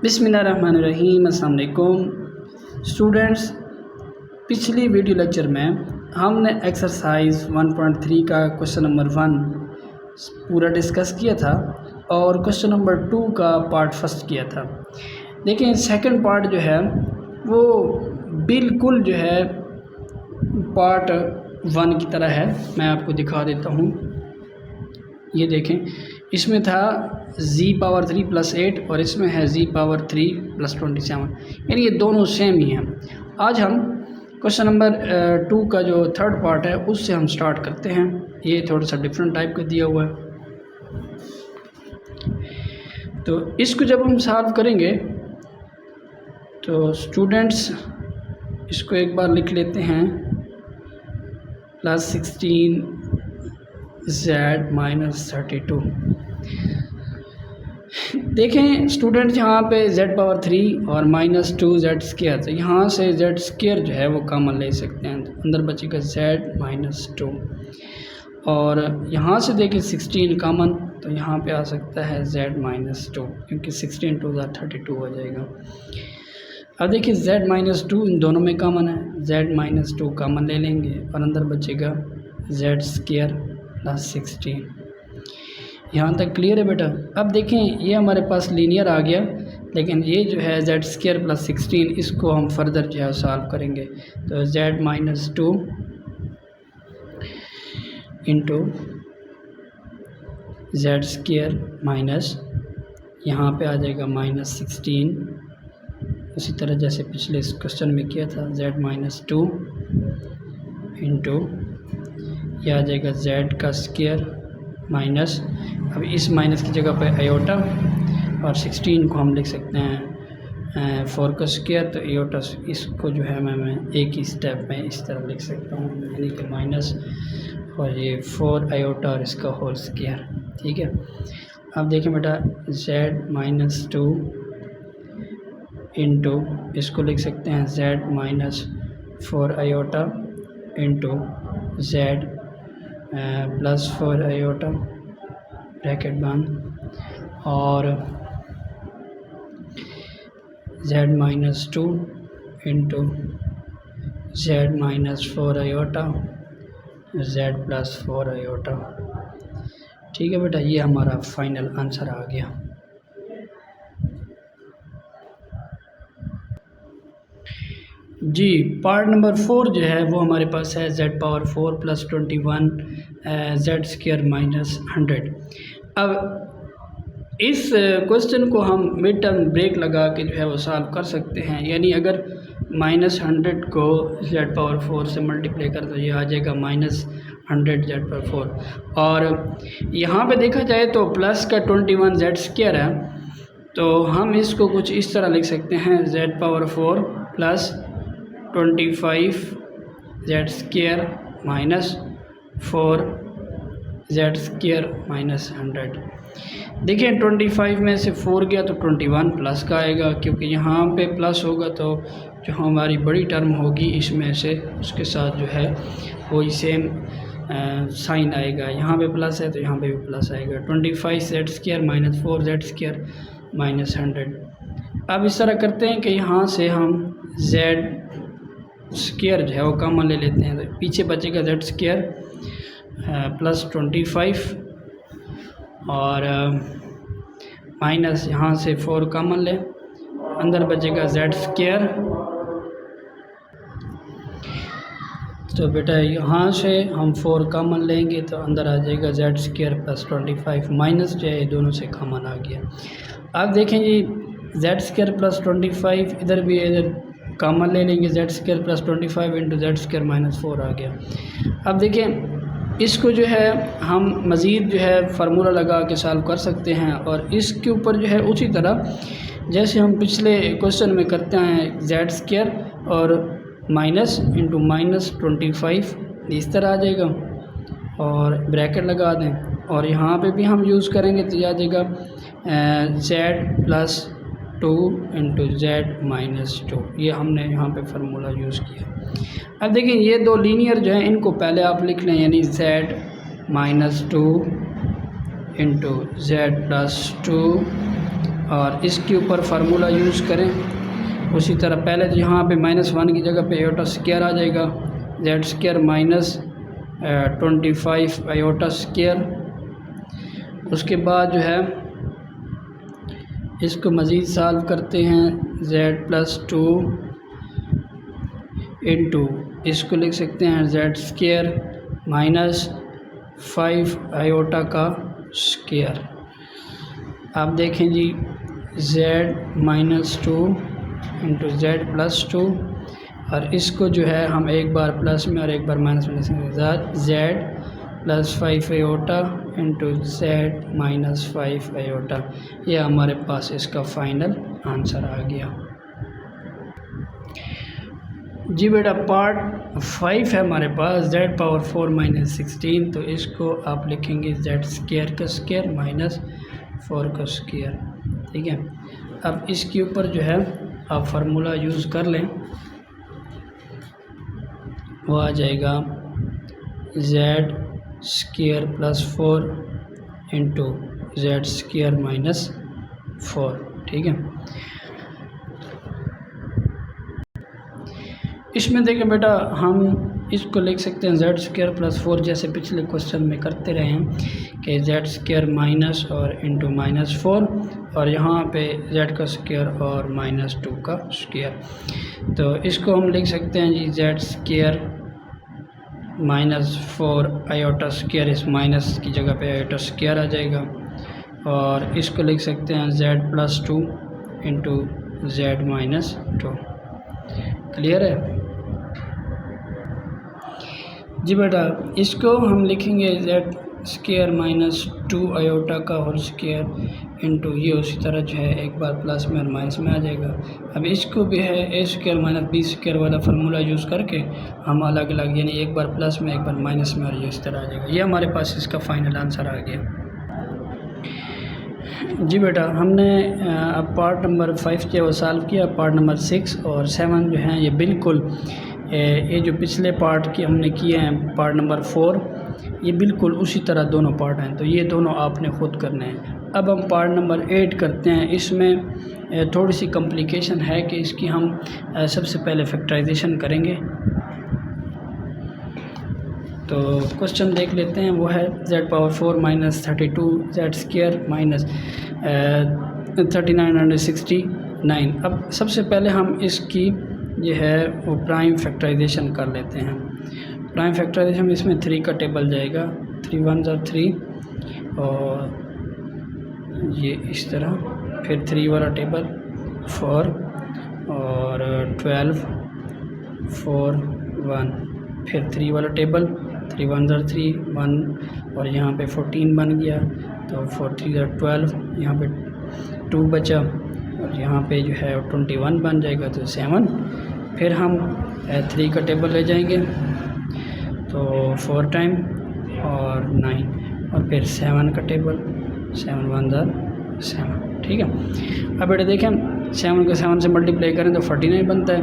बिस्मिल्लाहिर्रहमानिर्रहीम। अस्सलाम वालेकुम स्टूडेंट्स। पिछली वीडियो लेक्चर में हमने एक्सरसाइज 1.3 का क्वेश्चन नंबर 1 पूरा डिस्कस किया था और क्वेश्चन नंबर 2 का पार्ट फर्स्ट किया था। लेकिन सेकंड पार्ट जो है वो बिल्कुल जो है पार्ट 1 की तरह है। मैं आपको दिखा देता हूँ। ये देखें, इसमें था z⁻3 + 8 और इसमें है z⁻3 + 27, यानी ये दोनों सेम ही हैं। आज हम क्वेश्चन नंबर 2 का जो थर्ड पार्ट है उससे हम स्टार्ट करते हैं। ये थोड़ा सा डिफरेंट टाइप का दिया हुआ है, तो इसको जब हम सॉल्व करेंगे तो स्टूडेंट्स इसको एक बार लिख लेते हैं। +16 z - 32। देखें स्टूडेंट्स, यहाँ पे z⁻3 और -2z², तो यहाँ से z² जो है वो कॉमन ले सकते हैं, अंदर बचेगा z - 2। और यहाँ से देखें 16 कॉमन, तो यहाँ पे आ सकता है z - 2, क्योंकि 16 2 32 हो जाएगा। अब देखिए z - 2 इन दोनों में कॉमन है, z - 2 कॉमन ले लेंगे और अंदर बचेगा z² + 16। यहाँ तक क्लियर है बेटा। अब देखें ये हमारे पास लीनियर आ गया, लेकिन ये जो है z² + 16 इसको हम फर्दर जो है सॉल्व करेंगे। तो z - 2 इंटू z² माइनस यहाँ पे आ जाएगा -16, उसी तरह जैसे पिछले इस क्वेश्चन में किया था। z - 2 इंटू यह आ जाएगा z² माइनस, अब इस माइनस की जगह पे आयोटा, और 16 को हम लिख सकते हैं 4 का स्क्वायर, तो आयोटा इसको जो है मैं एक ही स्टेप में इस तरह लिख सकता हूँ, यानी कि माइनस और ये 4 आयोटा और इसका होल स्क्वायर। ठीक है। अब देखिए बेटा z - 2 इंटू इसको लिख सकते हैं z - 4 iota into z +4 iota bracket बंद, और z - 2 into z - 4 iota z +4 iota. ठीक है बेटा, ये हमारा फाइनल आंसर आ गया। जी, पार्ट नंबर 4 जो है वो हमारे पास है z⁻4 + 21 z² - 100। अब इस क्वेश्चन को हम मिड टर्म ब्रेक लगा के जो है वो सॉल्व कर सकते हैं, यानी अगर -100 को z⁻4 से मल्टीप्लाई कर तो ये आ जाएगा -100 z⁻4, और यहाँ पे देखा जाए तो प्लस का 21 z² है, तो हम इसको कुछ इस तरह लिख सकते हैं z⁻4 + 25 z² - 4 z² - 100। देखिए 25 में से 4 गया तो 21 प्लस का आएगा, क्योंकि यहाँ पे प्लस होगा तो जो हमारी बड़ी टर्म होगी इसमें से उसके साथ जो है वही सेम साइन आएगा। यहाँ पे प्लस है तो यहाँ पे भी प्लस आएगा। 25 z² - 4 z² - 100। अब इस तरह करते हैं कि यहाँ से हम z² जो है वो कॉमन ले लेते हैं, तो पीछे बचेगा z² + 25 और माइनस यहाँ से 4 कॉमन ले, अंदर बचेगा z²। तो बेटा यहाँ से हम 4 कॉमन लेंगे तो अंदर आ जाएगा z² + 25, माइनस जो है दोनों से कॉमन आ गया। अब देखें जी z² + 25 इधर भी इधर कॉमन ले लेंगे, z² + 25 इंटू z² - 4 आ गया। अब देखें इसको जो है हम मज़ीद जो है फार्मूला लगा के सॉल्व कर सकते हैं, और इसके ऊपर जो है उसी तरह जैसे हम पिछले क्वेश्चन में करते हैं z² और माइनस इंटू -25 इस तरह आ जाएगा, और ब्रैकेट लगा दें, और यहाँ पे भी हम यूज़ करेंगे तो आ जाएगा z + 2 इंटू z - 2। ये हमने यहाँ पे फार्मूला यूज़ किया। अब देखिए ये दो लीनियर जो है इनको पहले आप लिख लें, यानी z - 2 इंटू z + 2 और इसके ऊपर फार्मूला यूज़ करें उसी तरह। पहले तो यहाँ पे -1 की जगह पे आयोटा स्क्वायर आ जाएगा, Z square minus 25 iota square. उसके बाद जो है इसको मज़ीद सॉल्व करते हैं, z+2 इंटू इसको लिख सकते हैं जेड स्क्वायर माइनस 5 आयोटा का स्क्वायर। आप देखें जी z-2 इंटू z+2 और इसको जो है हम एक बार प्लस में और एक बार माइनस में z+5 iota into z-5 iota. यह हमारे पास इसका फाइनल आंसर आ गया जी। बेटा पार्ट 5 है हमारे पास z⁴ -16, तो इसको आप लिखेंगे z स्क्वायर का स्क्वायर माइनस 4 का स्क्वायर। ठीक है, अब इसके ऊपर जो है आप फार्मूला यूज़ कर लें, वो आ जाएगा z square +4 into z square -4। ठीक है, इसमें देखें बेटा हम इसको लिख सकते हैं z स्क्वायर +4 जैसे पिछले क्वेश्चन में करते रहे हैं कि z स्क्वायर माइनस और इंटू -4 और यहाँ पे z का स्क्वायर और -2 का स्क्वायर। तो इसको हम लिख सकते हैं जी z स्क्वायर -4 आयोटा स्क्वायर, इस माइनस की जगह पे आयोटा स्क्वायर आ जाएगा और इसको लिख सकते हैं z+2 इंटू z-2। क्लियर है जी बेटा। इसको हम लिखेंगे z स्क्वायर -2 आयोटा का होल स्क्वायर इंटू ये उसी तरह जो है एक बार प्लस में और माइनस में आ जाएगा। अब इसको भी है a square minus b square वाला फार्मूला यूज़ करके हम अलग अलग यानी एक बार प्लस में एक बार माइनस में और ये इस तरह आ जाएगा। ये हमारे पास इसका फाइनल आंसर आ गया जी बेटा। हमने अब पार्ट नंबर 5 जो है वो सॉल्व किया। पार्ट नंबर 6 और 7 जो हैं ये बिल्कुल ये जो पिछले पार्ट की हमने किए हैं पार्ट नंबर 4 ये बिल्कुल उसी तरह दोनों पार्ट हैं, तो ये दोनों आपने ख़ुद करने हैं। अब हम पार्ट नंबर 8 करते हैं। इसमें थोड़ी सी कॉम्प्लिकेशन है कि इसकी हम सबसे पहले फैक्टराइजेशन करेंगे। तो क्वेश्चन देख लेते हैं, वो है z⁴ -32 z स्क्वायर माइनस 3969। अब सबसे पहले हम इसकी ये है वो प्राइम फैक्टराइजेशन कर लेते हैं। प्राइम फैक्टराइजेशन में इसमें 3 का टेबल जाएगा, 3 1 3 और ये इस तरह, फिर 3 वाला टेबल 4 और 12 4 1, फिर 3 वाला टेबल 3 1 3 1 और यहाँ पे 14 बन गया, तो 4 3 12, यहाँ पे 2 बचा और यहाँ पे जो है 21 बन जाएगा, तो 7। फिर हम 3 का टेबल ले जाएंगे तो 4 टाइम और 9 और फिर 7 का टेबल 7 1 7। ठीक है, अब बेटे देखें 7 को 7 से मल्टीप्लाई करें तो 49 बनता है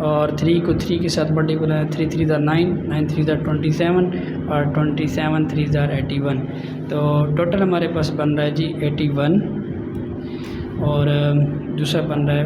और 3 को 3 के साथ मल्टीप्लाई 3 3 9 9 3 27 और 27 3 81। तो टोटल हमारे पास बन रहा है जी 81 और दूसरा बन रहा है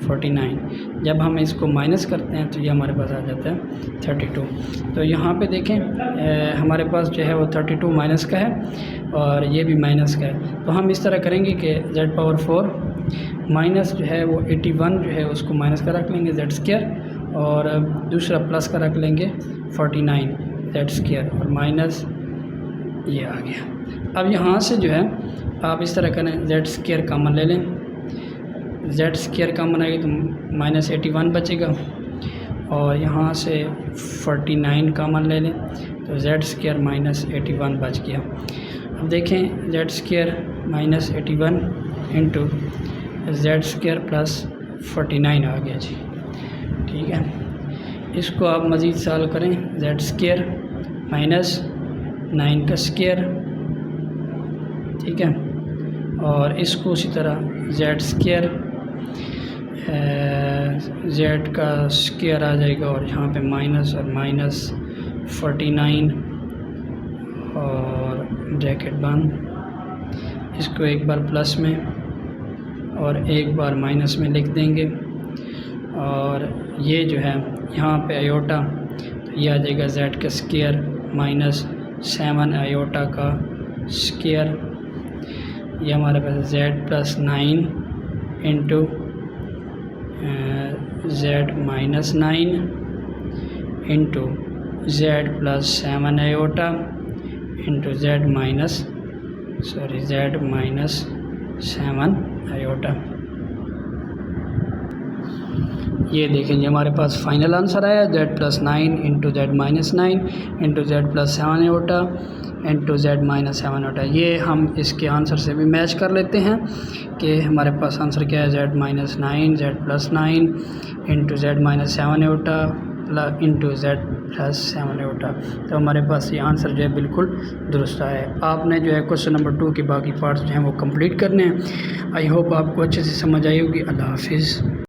49। जब हम इसको माइनस करते हैं तो ये हमारे पास आ जाता है 32। तो यहाँ पे देखें हमारे पास जो है वो 32 माइनस का है और ये भी माइनस का है। तो हम इस तरह करेंगे कि z⁴ माइनस जो है वो 81 जो है उसको माइनस का रख लेंगे z स्क्वायर और दूसरा प्लस का रख लेंगे 49 z स्क्वायर और माइनस ये आ गया। अब यहाँ से जो है आप इस तरह करें z स्क्वायर कॉमन ले लें, z स्क्वायर कॉमन आएगी तो -81 बचेगा और यहाँ से 49 कॉमन ले लें तो z स्क्वायर -81 बच गया। अब देखें z square -81 into z square plus 49 आ गया जी। ठीक है, इसको आप मज़ीद सॉल्व करें, z स्क्वायर -9 का स्क्वायर। ठीक है, और इसको उसी तरह z स्क्वायर z का स्क्वायर आ जाएगा और यहाँ पे माइनस और -49 और ब्रैकेट बंद। इसको एक बार प्लस में और एक बार माइनस में लिख देंगे। और ये जो है यहाँ पे आयोटा, तो ये आ जाएगा z का स्क्वायर माइनस 7 आयोटा का स्क्वायर। ये हमारे पास z plus 9 into z minus 9 into z plus 7 iota into z minus 7 iota. ये देखेंगे हमारे पास फाइनल आंसर आया z plus 9 into z minus 9 into z plus 7 iota into z minus 7 iota. ये हम इसके आंसर से भी मैच कर लेते हैं कि हमारे पास आंसर क्या है, z minus 9 z plus 9 into z minus 7 iota into z plus 7 iota. तो हमारे पास ये आंसर जो है बिल्कुल दुरुस्त आया है। आपने जो है क्वेश्चन नंबर 2 के बाकी पार्ट्स जो हैं वो कंप्लीट करने हैं। आई होप आपको अच्छे से समझ आई होगी। अल्लाह हाफिज़।